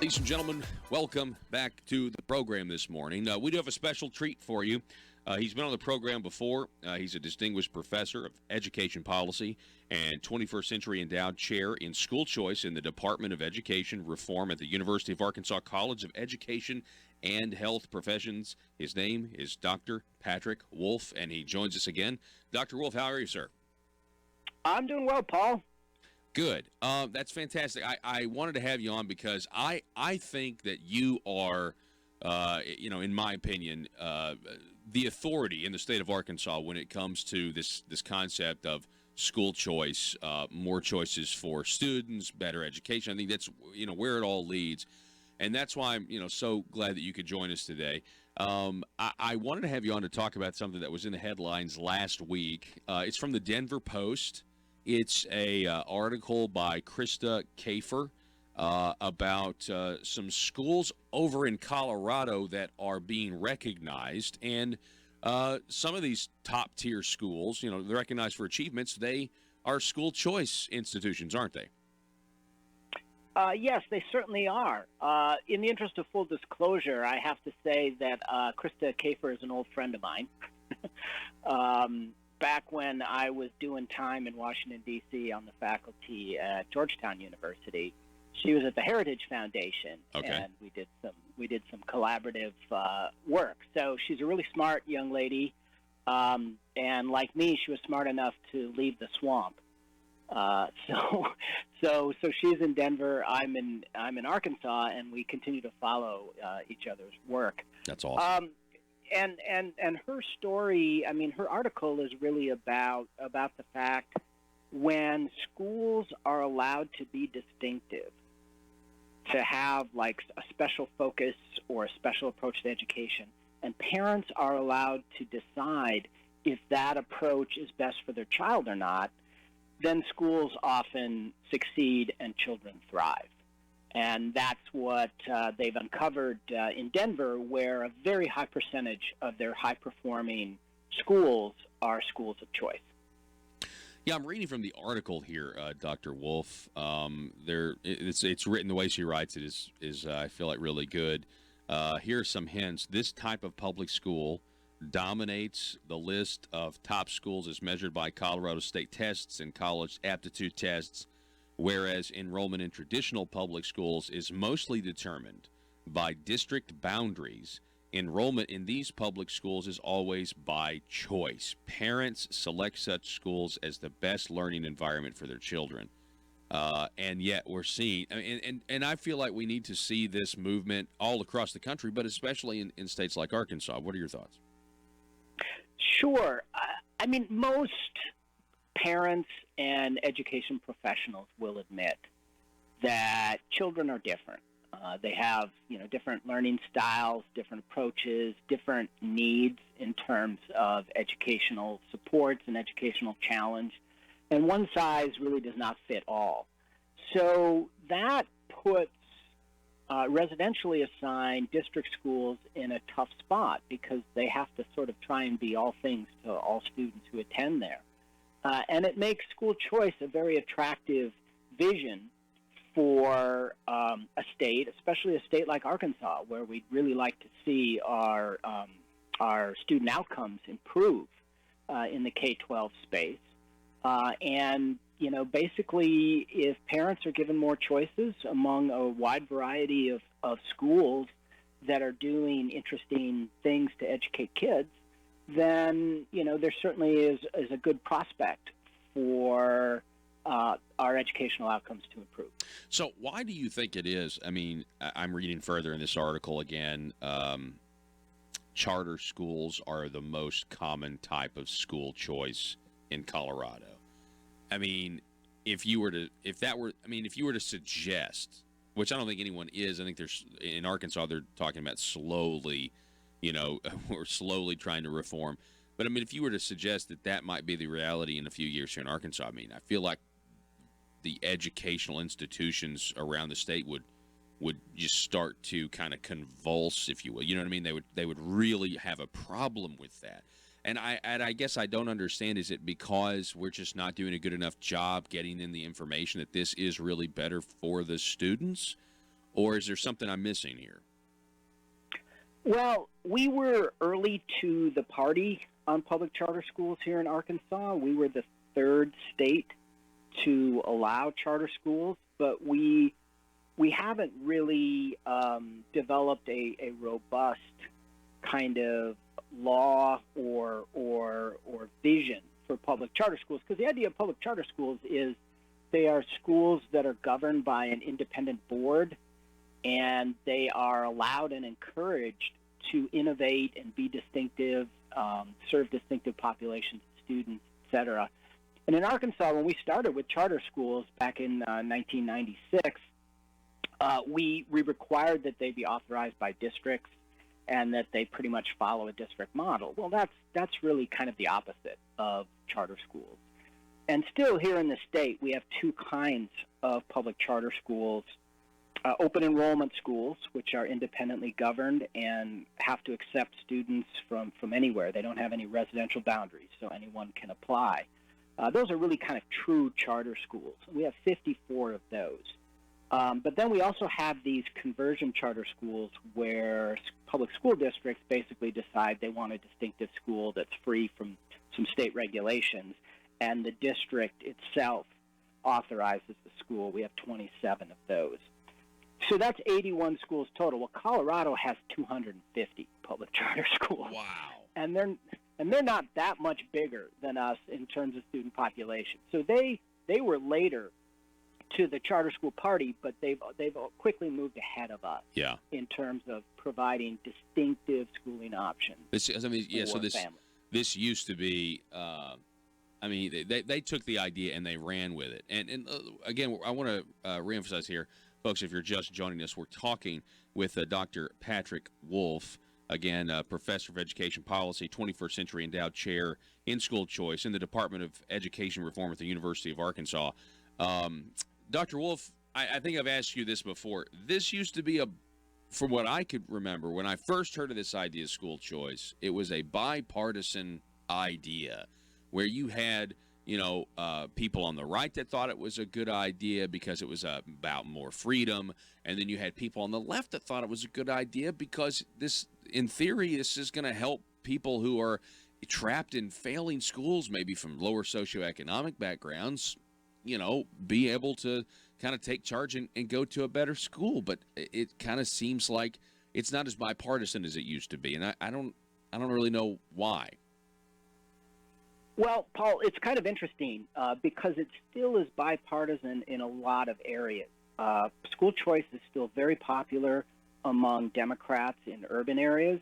Ladies and gentlemen, welcome back to the program this morning. We do have a special treat for you. He's been on the program before. He's a distinguished professor of education policy and 21st Century Endowed Chair in School Choice in the Department of Education Reform at the University of Arkansas College of Education and Health Professions. His name is Dr. Patrick Wolf, and he joins us again. Dr. Wolf, how are you, sir? I'm doing well, Paul. Good. That's fantastic. I wanted to have you on because I think that you are, in my opinion, the authority in the state of Arkansas when it comes to this concept of school choice, more choices for students, better education. I think that's, where it all leads. And that's why I'm, so glad that you could join us today. I wanted to have you on to talk about something that was in the headlines last week. It's from the Denver Post. It's a article by Krista Kafer about some schools over in Colorado that are being recognized. And some of these top-tier schools, they're recognized for achievements. They are school choice institutions, aren't they? Yes, they certainly are. In the interest of full disclosure, I have to say that Krista Kafer is an old friend of mine. Back when I was doing time in Washington, D.C. on the faculty at Georgetown University, she was at the Heritage Foundation, and we did some collaborative work. So she's a really smart young lady, and like me, she was smart enough to leave the swamp. So she's in Denver. I'm in Arkansas, and we continue to follow each other's work. That's awesome. And her story, her article is really about the fact when schools are allowed to be distinctive, to have like a special focus or a special approach to education, and parents are allowed to decide if that approach is best for their child or not, then schools often succeed and children thrive. And that's what they've uncovered in Denver, where a very high percentage of their high-performing schools are schools of choice. Yeah, I'm reading from the article here, Dr. Wolf. It's written the way she writes it is I feel like really good. Here are some hints. This type of public school dominates the list of top schools as measured by Colorado state tests and college aptitude tests, whereas enrollment in traditional public schools is mostly determined by district boundaries. Enrollment in these public schools is always by choice. Parents select such schools as the best learning environment for their children. And yet we're seeing, and I feel like we need to see this movement all across the country, but especially in states like Arkansas. What are your thoughts? Sure. Most parents and education professionals will admit that children are different. They have, different learning styles, different approaches, different needs in terms of educational supports and educational challenge, and one size really does not fit all. So that puts residentially assigned district schools in a tough spot because they have to sort of try and be all things to all students who attend there. And it makes school choice a very attractive vision for a state, especially a state like Arkansas, where we'd really like to see our student outcomes improve in the K-12 space. And basically, if parents are given more choices among a wide variety of schools that are doing interesting things to educate kids, then, there certainly is a good prospect for our educational outcomes to improve. So why do you think it is? I'm reading further in this article again. Charter schools are the most common type of school choice in Colorado. If you were to suggest, which I don't think anyone is, I think there's in Arkansas they're talking about slowly, we're slowly trying to reform. But if you were to suggest that might be the reality in a few years here in Arkansas, I feel like the educational institutions around the state would just start to kind of convulse, if you will. You know what I mean? They would really have a problem with that. And I guess I don't understand, is it because we're just not doing a good enough job getting in the information that this is really better for the students? or is there something I'm missing here? Well, we were early to the party on public charter schools here in Arkansas. We were the third state to allow charter schools, but we haven't really developed a robust kind of law or vision for public charter schools, because the idea of public charter schools is they are schools that are governed by an independent board, and they are allowed and encouraged to innovate and be distinctive, serve distinctive populations of students, etc. And in Arkansas, when we started with charter schools back in 1996, we required that they be authorized by districts and that they pretty much follow a district model. Well, that's really kind of the opposite of charter schools. And still here in the state, we have two kinds of public charter schools. Open enrollment schools, which are independently governed and have to accept students from anywhere. They don't have any residential boundaries, so anyone can apply. Those are really kind of true charter schools. We have 54 of those. But then we also have these conversion charter schools where public school districts basically decide they want a distinctive school that's free from some state regulations, and the district itself authorizes the school. We have 27 of those. So that's 81 schools total. Well, Colorado has 250 public charter schools. Wow. And they're not that much bigger than us in terms of student population. So they were later to the charter school party, but they've quickly moved ahead of us. Yeah. In terms of providing distinctive schooling options. So this used to be. They took the idea and they ran with it. And again, I want to reemphasize here, folks, if you're just joining us, we're talking with Dr. Patrick Wolf, again, Professor of Education Policy, 21st Century Endowed Chair in School Choice in the Department of Education Reform at the University of Arkansas. Dr. Wolf, I think I've asked you this before. This used to be from what I could remember, when I first heard of this idea of school choice, it was a bipartisan idea where you had, people on the right that thought it was a good idea because it was about more freedom, and then you had people on the left that thought it was a good idea because this, in theory, this is going to help people who are trapped in failing schools, maybe from lower socioeconomic backgrounds, be able to kind of take charge and go to a better school. But it kind of seems like it's not as bipartisan as it used to be, and I don't really know why. Well, Paul, it's kind of interesting because it still is bipartisan in a lot of areas. School choice is still very popular among Democrats in urban areas.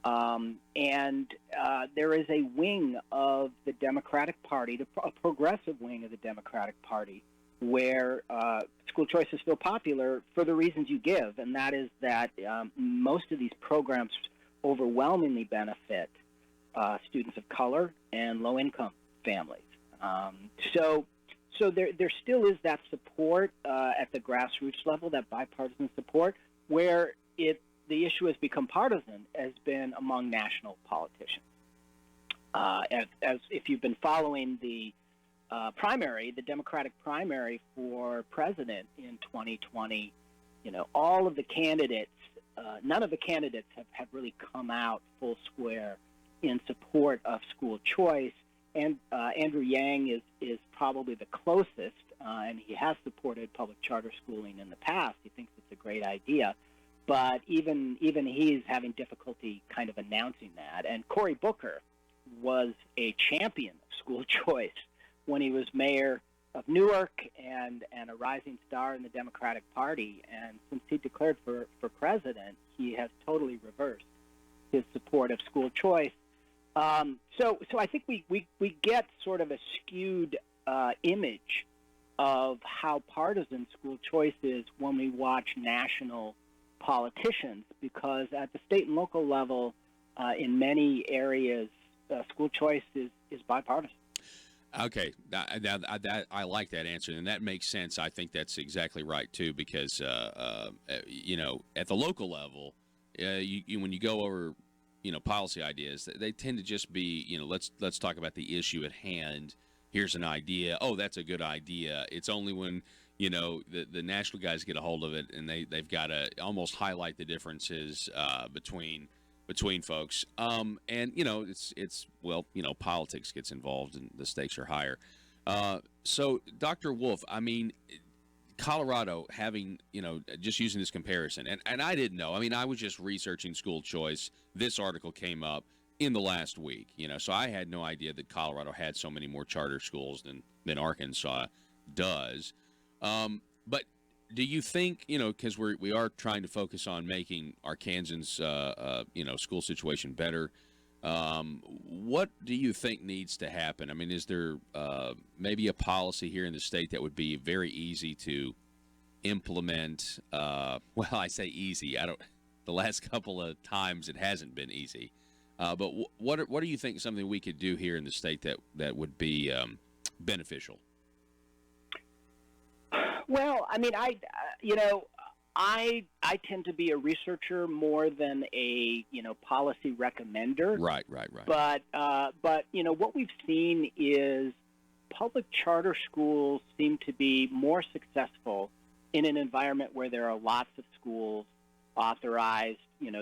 And there is a wing of the Democratic Party, a progressive wing of the Democratic Party, where school choice is still popular for the reasons you give, and that is that most of these programs overwhelmingly benefit students of color and low-income families. So there still is that support at the grassroots level, that bipartisan support, where the issue has become partisan has been among national politicians. As if you've been following the primary, the Democratic primary for president in 2020, all of the candidates, none of the candidates have really come out full square in support of school choice. And Andrew Yang is probably the closest, and he has supported public charter schooling in the past. He thinks it's a great idea. But even he's having difficulty kind of announcing that. And Cory Booker was a champion of school choice when he was mayor of Newark and a rising star in the Democratic Party. And since he declared for president, he has totally reversed his support of school choice. So I think we get sort of a skewed image of how partisan school choice is when we watch national politicians, because at the state and local level, in many areas, school choice is bipartisan. Okay, I like that answer, and that makes sense. I think that's exactly right too, because at the local level, when you go over policy ideas, they tend to just be let's talk about the issue at hand. Here's an idea. Oh, that's a good idea. It's only when the national guys get a hold of it, and they've got to almost highlight the differences between folks. And it's politics gets involved and the stakes are higher. So Dr. Wolf, I mean, Colorado having, just using this comparison, and I didn't know. I mean, I was just researching school choice. This article came up in the last week, so I had no idea that Colorado had so many more charter schools than Arkansas does. But do you think, because we are trying to focus on making Arkansans, school situation better, what do you think needs to happen? I mean, is there maybe a policy here in the state that would be very easy to implement? Well, I say easy. The last couple of times it hasn't been easy. But what do you think something we could do here in the state that would be beneficial? Well, I mean, I tend to be a researcher more than a policy recommender. Right. But what we've seen is public charter schools seem to be more successful in an environment where there are lots of schools authorized,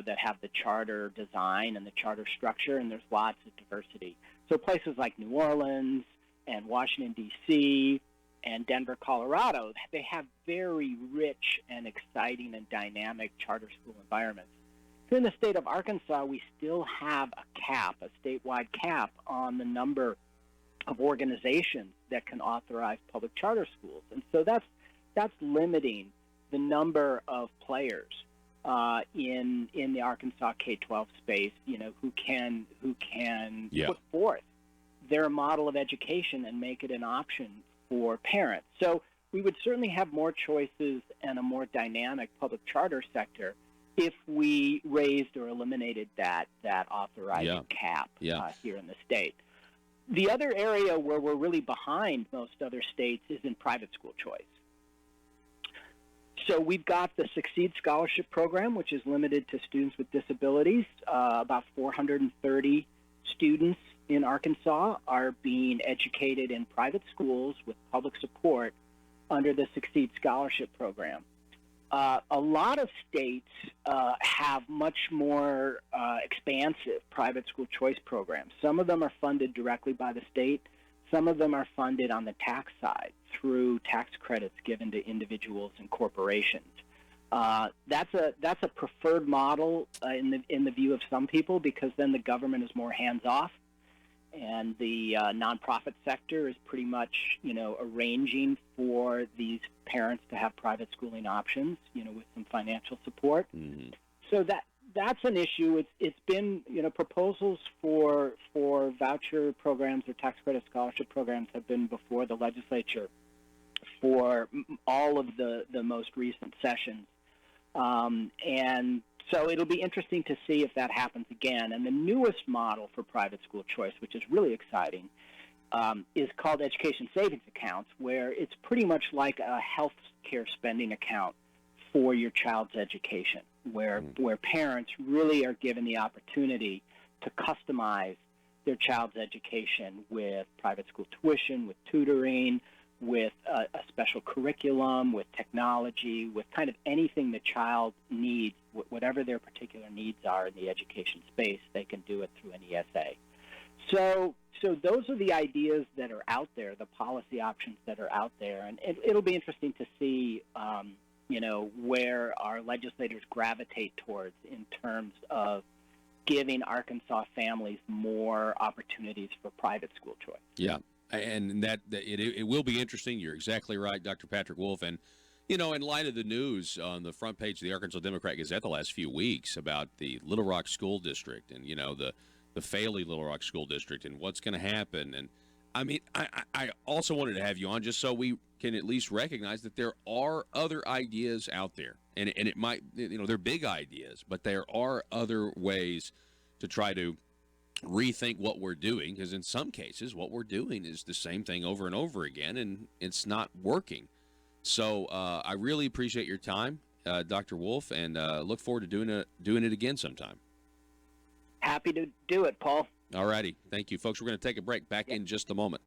that have the charter design and the charter structure, and there's lots of diversity. So places like New Orleans and Washington, D.C., and Denver, Colorado, they have very rich and exciting and dynamic charter school environments. Here in the state of Arkansas, we still have a statewide cap on the number of organizations that can authorize public charter schools. And so that's limiting the number of players in the Arkansas K-12 space, who can put forth their model of education and make it an option for parents. So we would certainly have more choices and a more dynamic public charter sector if we raised or eliminated that authorizing cap here in the state. The other area where we're really behind most other states is in private school choice. So we've got the Succeed Scholarship Program, which is limited to students with disabilities. About 430 students in Arkansas are being educated in private schools with public support under the Succeed Scholarship Program. A lot of states have much more expansive private school choice programs. Some of them are funded directly by the state. Some of them are funded on the tax side through tax credits given to individuals and corporations. That's a preferred model in the view of some people, because then the government is more hands-off, and the nonprofit sector is pretty much arranging for these parents to have private schooling options, with some financial support. Mm-hmm. So that's an issue. It's been proposals for voucher programs or tax credit scholarship programs have been before the legislature for all of the most recent sessions. And so it'll be interesting to see if that happens again. And the newest model for private school choice, which is really exciting, is called education savings accounts, where it's pretty much like a health care spending account for your child's education, where parents really are given the opportunity to customize their child's education with private school tuition, with tutoring, with a special curriculum, with technology, with kind of anything the child needs, whatever their particular needs are in the education space, they can do it through an ESA. So those are the ideas that are out there, the policy options that are out there, and it'll be interesting to see, where our legislators gravitate towards in terms of giving Arkansas families more opportunities for private school choice. Yeah. And it will be interesting. You're exactly right, Dr. Patrick Wolf. And, in light of the news on the front page of the Arkansas Democrat-Gazette the last few weeks about the Little Rock School District and, the failing Little Rock School District and what's going to happen. And, I mean, I also wanted to have you on just so we can at least recognize that there are other ideas out there. And it might, they're big ideas, but there are other ways to try to rethink what we're doing, because in some cases what we're doing is the same thing over and over again, and it's not working. So I really appreciate your time, Dr. Wolf, and look forward to doing it again sometime. Happy to do it, Paul. All righty. Thank you, folks. We're going to take a break. Back in just a moment.